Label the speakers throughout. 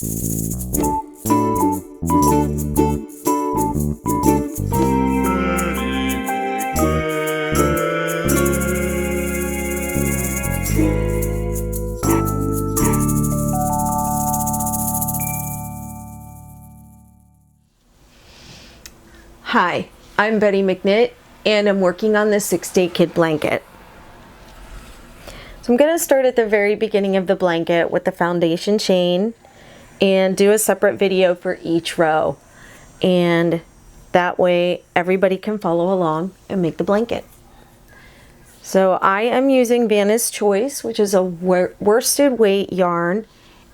Speaker 1: Hi, I'm Betty McKnit, and I'm working on the 6-Day Kid blanket. So I'm going to start at the very beginning of the blanket with the foundation chain and do a separate video for each row. And that way everybody can follow along and make the blanket. So I am using Vanna's Choice, which is a worsted weight yarn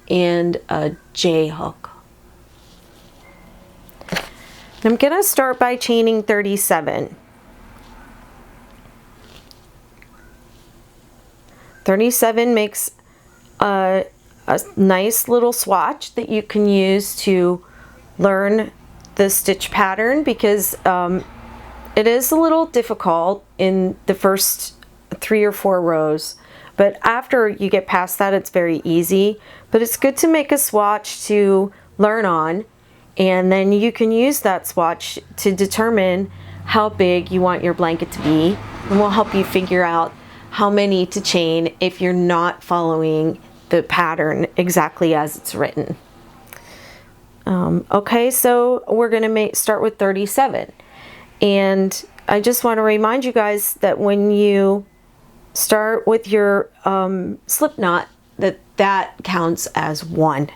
Speaker 1: and a J hook. I'm going to start by chaining 37. 37 makes a nice little swatch that you can use to learn the stitch pattern, because it is a little difficult in the first 3 or 4 rows, but after you get past that it's very easy. But it's good to make a swatch to learn on, and then you can use that swatch to determine how big you want your blanket to be, and will help you figure out how many to chain if you're not following the pattern exactly as it's written. Okay, so we're gonna start with 37. And I just want to remind you guys that when you start with your slip knot, that counts as 1.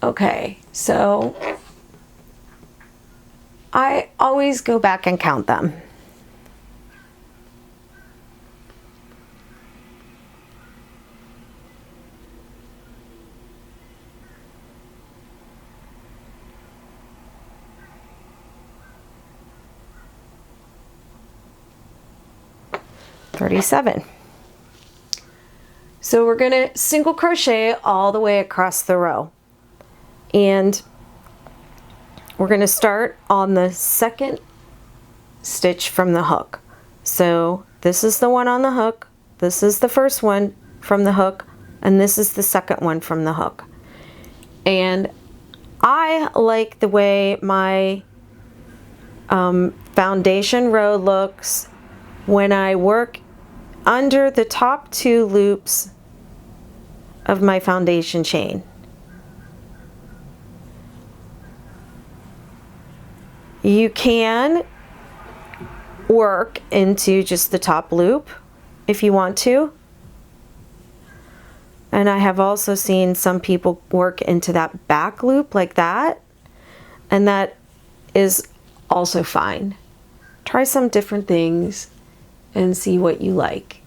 Speaker 1: Okay, so I always go back and count them. $37. So we're going to single crochet all the way across the row. And we're going to start on the second stitch from the hook. So this is the one on the hook, this is the first one from the hook, and this is the second one from the hook. And I like the way my foundation row looks when I work under the top 2 loops of my foundation chain. You can work into just the top loop if you want to. And I have also seen some people work into that back loop like that. And that is also fine. Try some different things and see what you like.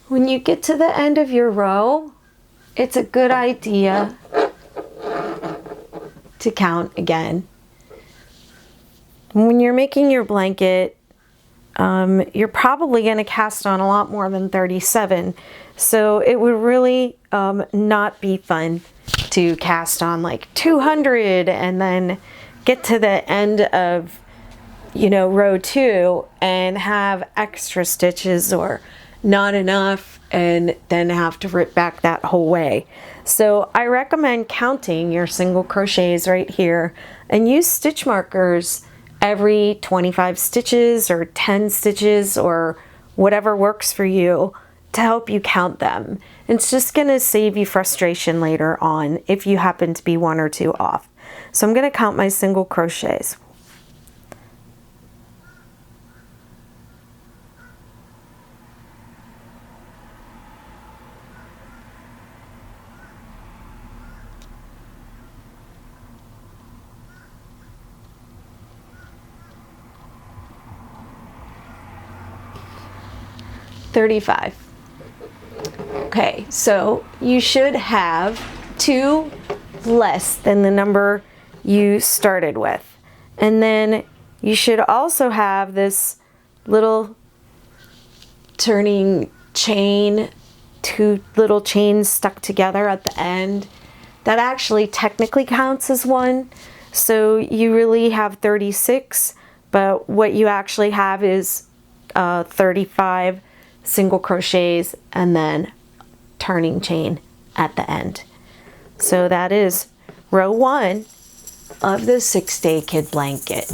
Speaker 1: When you get to the end of your row, it's a good idea to count again. When you're making your blanket, you're probably going to cast on a lot more than 37. So it would really not be fun to cast on like 200 and then get to the end of, row 2 and have extra stitches or not enough and then have to rip back that whole way. So I recommend counting your single crochets right here and use stitch markers every 25 stitches or 10 stitches or whatever works for you to help you count them. It's just going to save you frustration later on if you happen to be 1 or 2 off. So I'm going to count my single crochets. $35. Okay, so you should have 2 less than the number you started with. And then you should also have this little turning chain, 2 little chains stuck together at the end. That actually technically counts as 1. So you really have 36, but what you actually have is 35 single crochets and then turning chain at the end. So that is row 1 of the 6-Day Kid blanket.